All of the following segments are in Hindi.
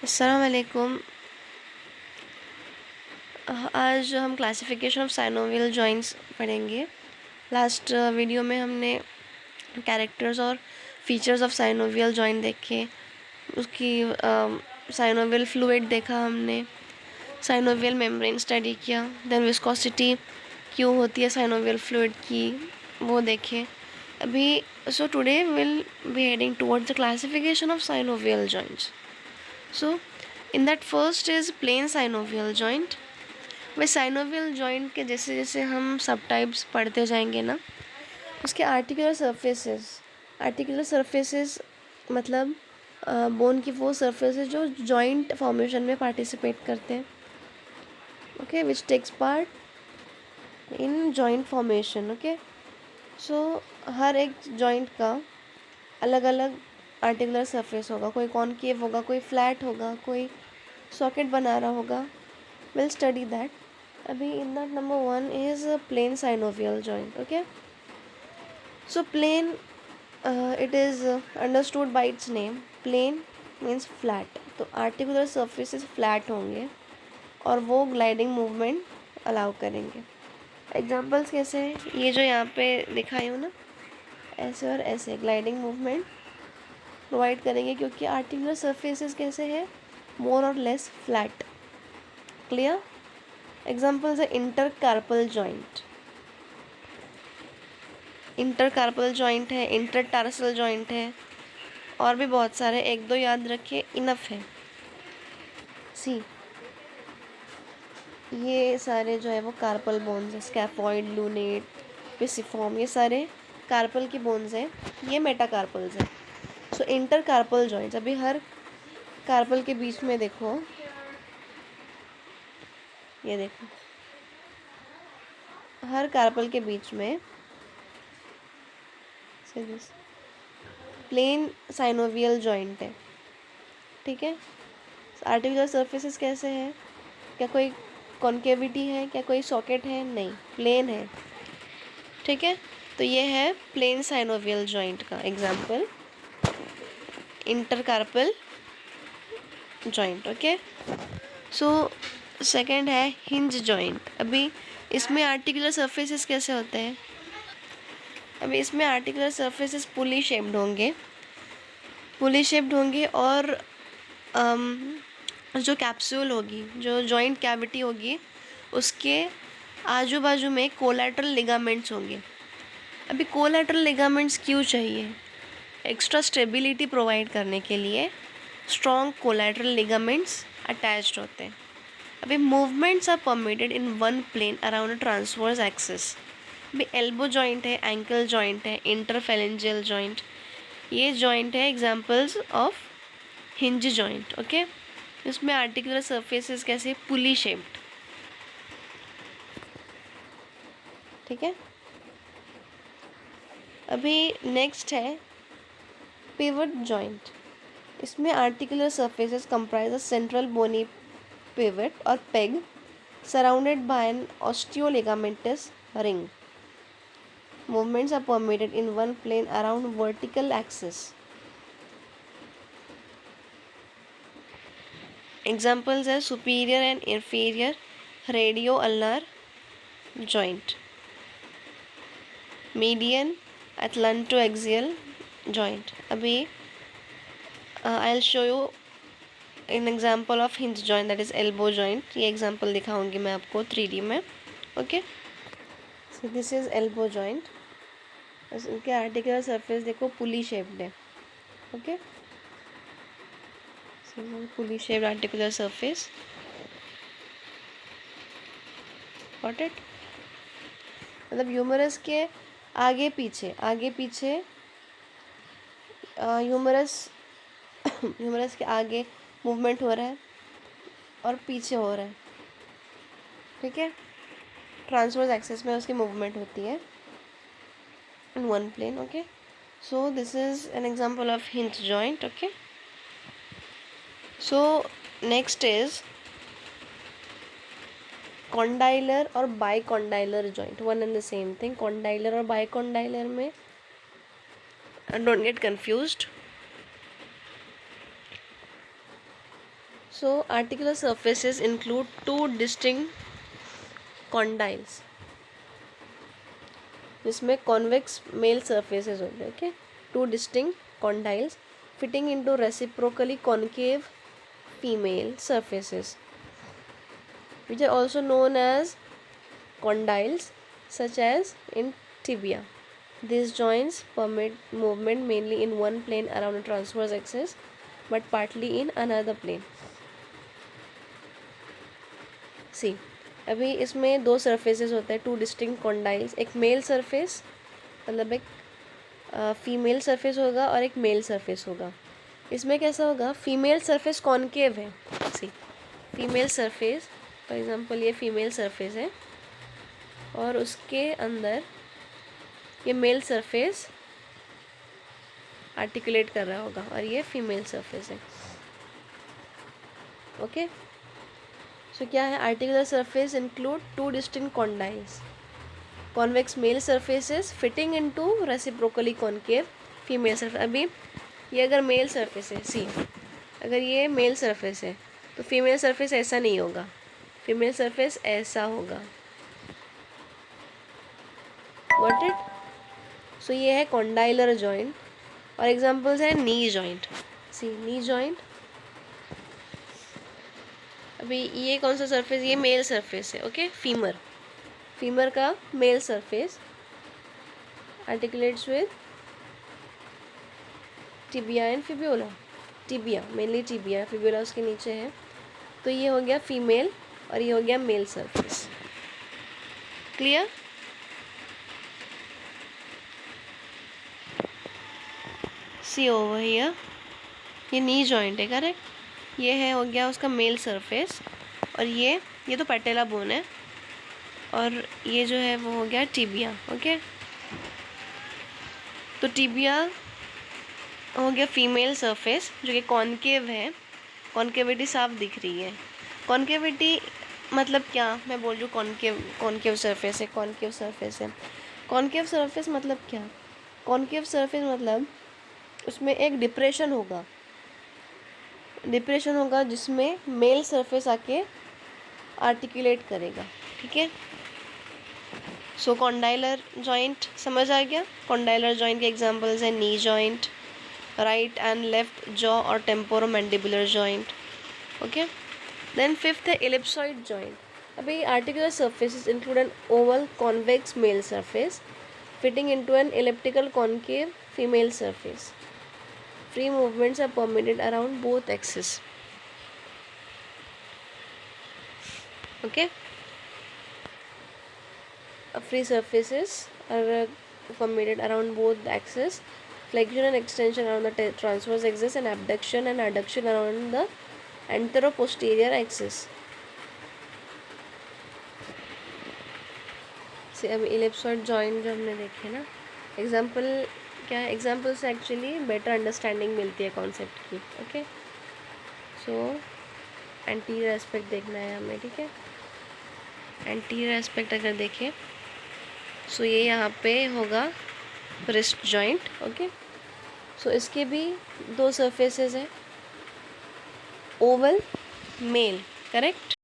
अस्सलाम वालेकुम। आज हम क्लासिफिकेशन ऑफ साइनोवियल जॉइंट्स पढ़ेंगे। लास्ट वीडियो में हमने कैरेक्टर्स और फीचर्स ऑफ साइनोवियल जॉइंट देखे। उसकी साइनोवियल फ्लूइड देखा हमने, साइनोवियल मेम्ब्रेन स्टडी किया, देन विस्कोसिटी क्यों होती है साइनोवियल फ्लूइड की वो देखे अभी। So today will be heading towards the classification of synovial joints. So, in that first is plain synovial joint। Way synovial joint के जैसे जैसे हम सब टाइप्स पढ़ते जाएंगे ना, उसके आर्टिकुलर सरफेसेस मतलब बोन की वो सरफेसेस जो जॉइंट फॉर्मेशन में पार्टिसिपेट करते हैं, okay, which takes part in joint formation. Okay, so हर एक जॉइंट का अलग अलग आर्टिकुलर सरफेस होगा, कोई कॉनकेव होगा, कोई फ्लैट होगा, कोई सॉकेट बना रहा होगा। Will study that. अभी in that number 1 is plain synovial joint. Okay, so plain it is understood by its name. Plain means flat, तो आर्टिकुलर सर्फेसेस फ्लैट होंगे और वो ग्लाइडिंग मूवमेंट अलाउ करेंगे। एग्जांपल्स कैसे हैं, ये जो यहाँ पे दिखाई हूँ ना, ऐसे और ऐसे ग्लाइडिंग मूवमेंट प्रोवाइड करेंगे क्योंकि आर्टिकुलर सरफेसेस कैसे हैं, मोर और लेस फ्लैट। क्लियर? एग्जांपल्स है इंटरकार्पल जॉइंट, इंटरकार्पल जॉइंट है, इंटरटार्सल जॉइंट है, और भी बहुत सारे, एक दो याद रखिए इनफ है। सी, ये सारे जो है वो कार्पल बोन्स है, स्कैफॉइड, लूनेट, पिसिफॉर्म, ये सारे कार्पल की बोन्स हैं, ये मेटाकार्पल्स हैं। सो इंटरकार्पल जॉइंट्स, अभी हर कार्पल के बीच में देखो, ये देखो, हर कार्पल के बीच में प्लेन साइनोवियल जॉइंट है। ठीक है, आर्टिकुलर सरफेसेस कैसे हैं, क्या कोई कॉन्केविटी है, क्या कोई सॉकेट है, नहीं, प्लेन है। ठीक है, तो ये है प्लेन साइनोवियल जॉइंट का example, intercarpal joint. Okay, so second है हिंज जॉइंट। अभी इसमें आर्टिकुलर सरफेसेस कैसे होते हैं, अभी इसमें आर्टिकुलर सरफेसेस पुली शेप्ड होंगे और जो कैप्सूल होगी, जो जॉइंट कैविटी होगी, उसके आजू बाजू में कोलैटरल लिगामेंट्स होंगे। अभी कोलैटरल लिगामेंट्स क्यों चाहिए, एक्स्ट्रा स्टेबिलिटी प्रोवाइड करने के लिए स्ट्रॉन्ग कोलैटरल लिगामेंट्स अटैच्ड होते हैं। अभी movements are permitted in one plane around a transverse axis. अभी एल्बो जॉइंट है, एंकल जॉइंट है, इंटरफेरेंजियल जॉइंट, ये जॉइंट है examples of hinge joint. Okay, इसमें आर्टिकुलर सरफेसेस कैसे, पुली शेप्ड। ठीक है, अभी नेक्स्ट है पिवट जॉइंट। इसमें articular surfaces comprise a central bony pivot और peg surrounded by an osteoligamentous ring. Movements are permitted in one plane around vertical axis. Examples are superior and inferior radioulnar joint, median atlantoaxial joint. अभी I'll show you an example of hinge joint, that is elbow joint. ये example दिखाऊंगी मैं आपको 3D में. Okay, so this is elbow joint. इनके आर्टिकुलर सरफेस देखो पुली शेप्ड है. Okay, pulley shaped articular surface, got it? मतलब ह्यूमरस के आगे पीछे ह्यूमरस ह्यूमरस के आगे मूवमेंट हो रहा है और पीछे हो रहा है. ठीक है, ट्रांसवर्स एक्सिस में उसकी मूवमेंट होती है in one plane. Okay, so this is an example of hinge joint. Okay, so next is condylar और bicondylar joint, one and the same thing. Condylar और बाइकॉन्डाइलर में don't get confused. So articular surfaces include two distinct condyles, जिसमें कॉन्वेक्स मेल सर्फेसेस होते हैं. Okay, two distinct condyles fitting into reciprocally concave female surfaces which are also known as condyles, such as in tibia. These joints permit movement mainly in one plane around a transverse axis but partly in another plane. See, अभी इसमें दो सरफेसेस होते हैं, टू डिस्टिंक्ट कॉन्डाइल्स. एक मेल सरफेस, मतलब एक फीमेल सरफेस होगा और एक मेल सरफेस होगा. इसमें कैसा होगा, फीमेल सरफेस कॉन्केव है. सी, फीमेल सरफेस, फॉर एग्जांपल ये फीमेल सरफेस है और उसके अंदर ये मेल सरफेस आर्टिकुलेट कर रहा होगा और ये फीमेल सरफेस है. ओके, सो क्या है, articular surface include two distinct condyles, convex male surfaces fitting into reciprocally concave female surface. अभी ये अगर मेल सरफेस है, सी, अगर ये मेल सरफेस है तो फीमेल सरफेस ऐसा नहीं होगा, फीमेल सरफेस ऐसा होगा. Got it? सो ये है कॉन्डाइलर जॉइंट. और एग्जांपल्स है नी जॉइंट. सी, नी जॉइंट. अभी ये कौन सा सरफेस, ये मेल सरफेस है. ओके, फीमर का male surface articulates with tibia and fibula. Tibia, mainly tibia, fibula उसके नीचे है. तो ये हो गया फीमेल और ये हो गया male surface. Clear? See over here, ये नी जॉइंट है, करेक्ट. ये है, हो गया उसका मेल सरफेस. और ये तो पैटेला बोन है और ये जो है वो हो गया टिबिया. ओके, तो टिबिया हो गया फीमेल सरफेस जो कि कॉन्केव है. कॉन्केविटी साफ दिख रही है. कॉन्केविटी मतलब क्या, मैं बोल रही हूँ कॉन्केव सरफेस है, कॉन्केव सरफेस है. कॉन्केव सरफेस मतलब क्या, कॉन्केव सरफेस मतलब उसमें एक डिप्रेशन होगा जिसमें मेल सरफेस आके आर्टिकुलेट करेगा. ठीक है, सो कॉन्डाइलर जॉइंट समझ आ गया. कॉन्डाइलर जॉइंट के एग्जांपल्स हैं knee joint, right and left jaw और temporomandibular joint. Okay, then fifth है एलिप्सॉइड जॉइंट. अभी articular surfaces include an oval convex male surface fitting into an elliptical concave female surface. Free movements are permitted around both axes. Okay, free surfaces are permitted around both the axes. Flexion and extension around the transverse axis and abduction and adduction around the anteroposterior axis. See, अब ellipsoid joint जो हमने देखे ना, एग्जाम्पल क्या है, एग्जाम्पल से एक्चुअली बेटर अंडरस्टैंडिंग मिलती है कॉन्सेप्ट की. ओके, सो एंटीरियर एस्पेक्ट देखना है हमें. ठीक है, एंटीरियर एस्पेक्ट अगर देखें सो ये यहाँ पे होगा रिस्ट जॉइंट. ओके, सो इसके भी दो सरफेसेस हैं, ओवल मेल, करेक्ट.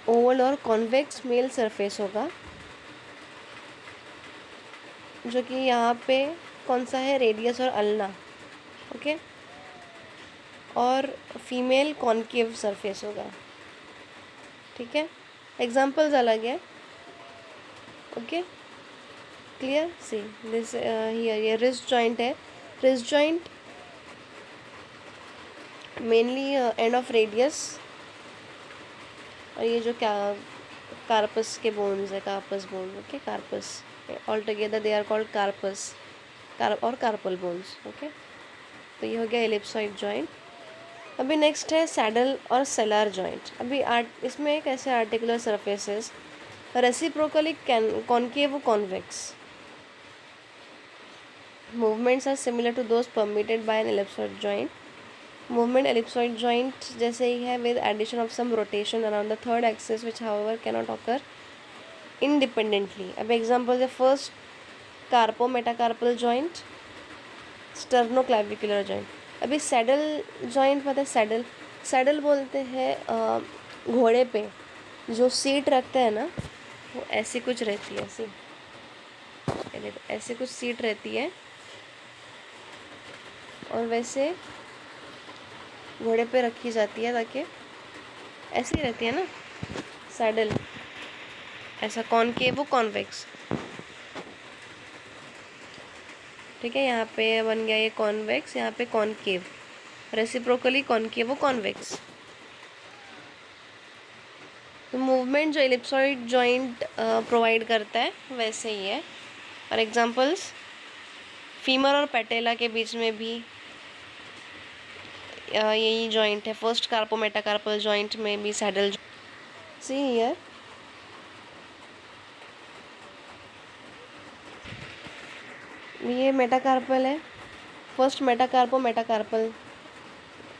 ओवल और कॉन्वेक्स मेल सरफेस होगा जो कि यहाँ पे कौन सा है, रेडियस और अल्ना. ओके, और फीमेल कॉन्केव सरफेस होगा. ठीक है, एग्जांपल्स अलग है. Okay, clear. See this here, ये रिस्ट जॉइंट है. Wrist joint mainly end of radius और ये जो क्या कार्पस के बोन्स है, carpus bone. Okay, carpus all together they are called carpus और कार्पल बोन्स. ओके, तो ये हो गया एलिप्सॉइड जॉइंट. अभी नेक्स्ट है सैडल और सेलर जॉइंट. अभी इसमें कैसे articular surfaces reciprocally concave convex. Movements are similar to those permitted by an ellipsoid joint. Movement ellipsoid joint जैसे ही है with addition of some rotation around the third axis which however cannot occur independently. अब एग्जांपल्स है first carpometacarpal joint, sternoclavicular joint. अभी सैडल जॉइंट पता है, सैडल सैडल बोलते हैं घोड़े पे जो सीट रखते हैं ना, वो ऐसी कुछ रहती है, ऐसी, ये देखो ऐसे कुछ सीट रहती है, और वैसे घोड़े पे रखी जाती है ताकि ऐसी रहती है ना सैडल, ऐसा कॉनकेव वो कॉन्वेक्स। ठीक है, यहाँ पे बन गया ये कॉन्वेक्स, यहाँ पे कॉनकेव, रेसिप्रोकली कॉनकेव वो कॉन्वेक्स। तो मूवमेंट जो एलिप्सॉइड जॉइंट प्रोवाइड करता है वैसे ही है। और एग्जांपल्स, फीमर और पैटेला के बीच में भी यही जॉइंट है। फर्स्ट कार्पो मेटाकार्पल जॉइंट में भी सैडल, सी हियर, ये मेटाकार्पल है। फर्स्ट मेटाकार्पो मेटाकार्पल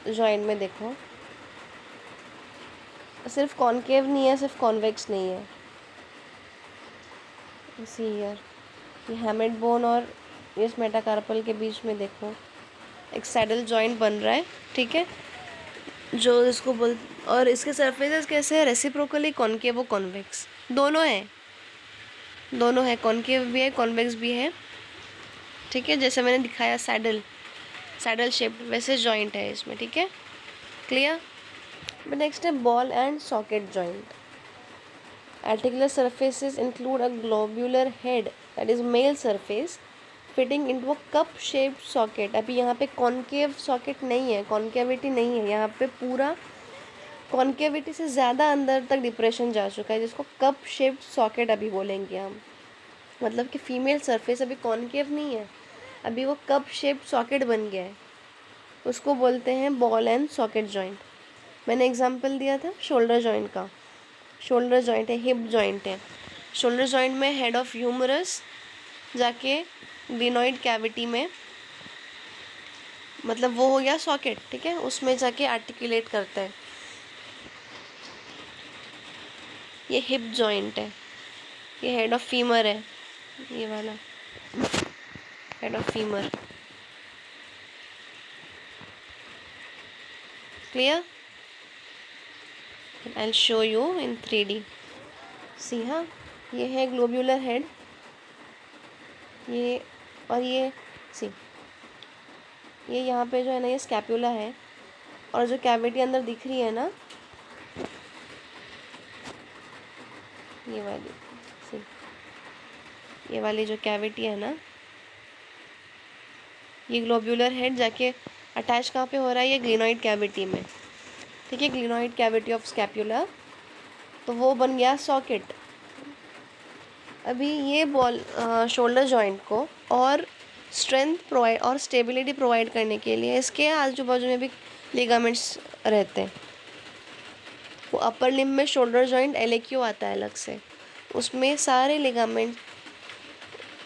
जॉइंट में देखो, सिर्फ कॉनकेव नहीं है, सिर्फ कॉन्वेक्स नहीं है। सी हियर, ये हैमेड बोन और इस मेटाकार्पल के बीच में देखो एक सैडल जॉइंट बन रहा है। ठीक है, जो इसको बोल, और इसके सरफेसेस कैसे है, रेसिप्रोकली कॉनकेव और कॉन्वेक्स दोनों है, दोनों है, कॉनकेव भी है कॉन्वेक्स भी है। ठीक है, जैसे मैंने दिखाया सैडल, सैडल शेप्ड वैसे जॉइंट है इसमें। ठीक है, क्लियर। नेक्स्ट है ball and socket joint. Articular surfaces include a globular head that is male surface fitting into a cup shaped socket। अभी यहाँ पे कॉनकेव सॉकेट नहीं है, कॉन्केविटी नहीं है, यहाँ पे पूरा कॉन्केविटी से ज़्यादा अंदर तक डिप्रेशन जा चुका है, जिसको कप शेप्ड सॉकेट अभी बोलेंगे हम। मतलब कि फीमेल सरफेस अभी कॉन्केव नहीं है, अभी वो कप शेप्ड सॉकेट बन गया है, उसको बोलते हैं बॉल एंड सॉकेट जॉइंट। मैंने एग्जांपल दिया था शोल्डर जॉइंट का, शोल्डर जॉइंट है, हिप जॉइंट है। शोल्डर जॉइंट में हेड ऑफ ह्यूमरस जाके ग्लिनॉइड कैविटी में, मतलब वो हो गया सॉकेट। ठीक है, उसमें जाके आर्टिकुलेट करता है। ये हिप जॉइंट है, ये हेड ऑफ फीमर है, ये वाला head of femur. Clear, I'll show you in 3D। सी, हाँ, ये है ग्लोब्यूलर हेड, ये, और ये सी, ये यहाँ पे जो है ना ये स्कैपुला है, और जो कैविटी अंदर दिख रही है ना ये वाली, सी, ये वाली जो कैविटी है ना, ये ग्लोब्यूलर हेड जाके अटैच कहाँ पे हो रहा है, ये ग्लिनॉइड कैविटी में। ठीक है, ग्लिनॉइड कैविटी ऑफ स्कैपुला, तो वो बन गया सॉकेट। अभी ये बॉल शोल्डर जॉइंट को और स्ट्रेंथ प्रोवाइड और स्टेबिलिटी प्रोवाइड करने के लिए इसके आजू बाजू में भी लिगामेंट्स रहते हैं। वो अपर लिम्ब में शोल्डर जॉइंट एलेक्यू आता है अलग से, उसमें सारे लिगामेंट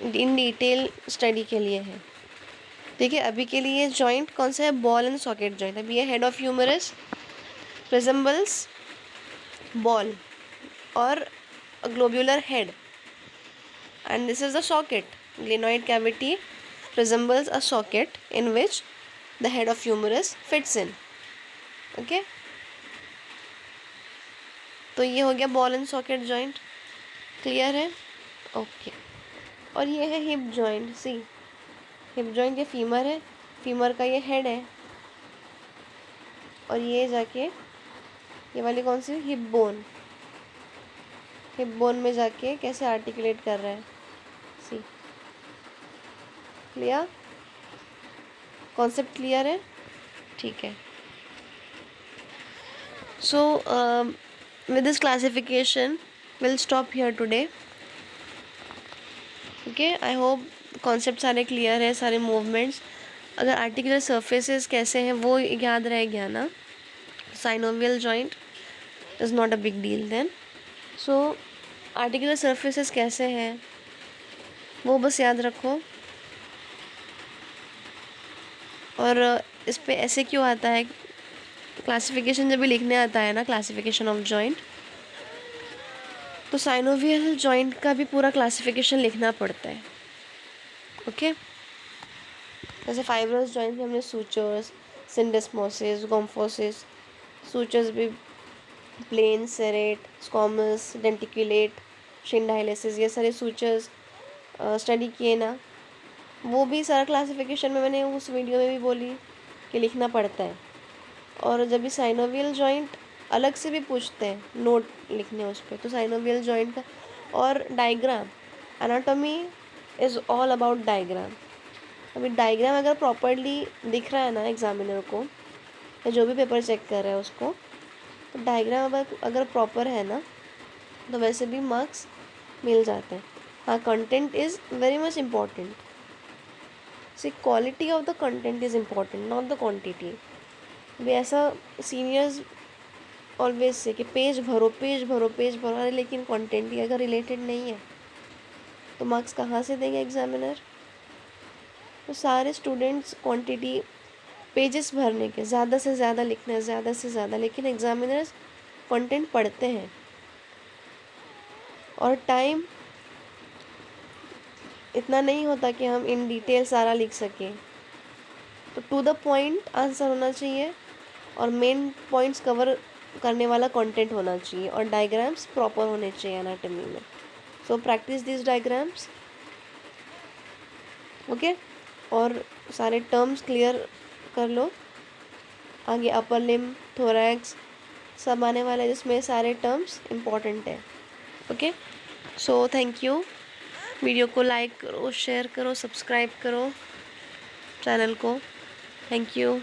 इन डिटेल स्टडी के लिए है। ठीक है, अभी के लिए जॉइंट कौन सा है, बॉल एंड सॉकेट जॉइंट। अभी ये head of humerus resembles ball और globular head, and this is the socket. Glenoid cavity resembles a socket in which the head of humerus fits in। okay, तो ये हो गया ball and socket joint. Clear है, ओके। और ये है हिप जॉइंट। सी, हिप जॉइंट ये फीमर है, फीमर का ये हेड है, और ये जाके ये वाली कौन सी, हिप बोन, हिप बोन में जाके कैसे आर्टिकुलेट कर रहा है। सी, क्लियर, कॉन्सेप्ट क्लियर है, ठीक है। सो with this classification we'll stop here today। okay, I hope concept सारे क्लियर है, सारे मूवमेंट्स। अगर आर्टिकुलर सर्फेसेस कैसे हैं वो याद रह गया ना, synovial joint is not a big deal then. So articular surfaces कैसे हैं वो बस याद रखो। और इस पे ऐसे क्यों आता है, क्लासिफिकेशन जब भी लिखने आता है ना, क्लासिफिकेशन ऑफ जॉइंट, तो साइनोवियल जॉइंट का भी पूरा क्लासिफिकेशन लिखना पड़ता है। ओके, जैसे फाइब्रस जॉइंट में हमने सूचर्स, सिंडेस्मोसिस, गोम्फोसिस, सूचर्स भी प्लेन, सेरेट, स्क्वामस, डेंटिकुलेट, शिंडाइलेसिस, ये सारे सूचर्स स्टडी किए ना, वो भी सारा क्लासिफिकेशन में मैंने उस वीडियो में भी बोली कि लिखना पड़ता है। और जब भी साइनोवियल जॉइंट अलग से भी पूछते हैं नोट लिखने उस पर, तो साइनोवियल जॉइंट का और diagram, anatomy is all about diagram. अभी डायग्राम अगर प्रॉपरली दिख रहा है ना एग्जामिनर को, या जो भी पेपर चेक कर रहा है उसको, तो डायग्राम अगर प्रॉपर है ना, तो वैसे भी मार्क्स मिल जाते हैं। हाँ, content is very much important. See quality of the content is important, not the quantity. अभी ऐसा सीनियर्स ऑलवेज से कि पेज भरो पेज भरो पेज भरो, अरे लेकिन कंटेंट ही अगर रिलेटेड नहीं है तो मार्क्स कहाँ से देंगे एग्जामिनर। तो सारे स्टूडेंट्स क्वांटिटी पेजेस भरने के, ज़्यादा से ज़्यादा लिखना है, ज़्यादा से ज़्यादा, लेकिन एग्जामिनर्स कंटेंट पढ़ते हैं और टाइम इतना नहीं होता कि हम इन डिटेल सारा लिख सकें। तो टू द पॉइंट आंसर होना चाहिए और मेन पॉइंट्स कवर करने वाला कंटेंट होना चाहिए और डायग्राम्स प्रॉपर होने चाहिए एनाटॉमी में। So practice this diagrams, okay. और सारे टर्म्स क्लियर कर लो। आगे अपर लिम, थोरैक्स सब आने वाला है, जिसमें सारे टर्म्स इम्पॉर्टेंट है, okay. So thank you. Video को लाइक करो, शेयर करो, सब्सक्राइब करो चैनल को। Thank you.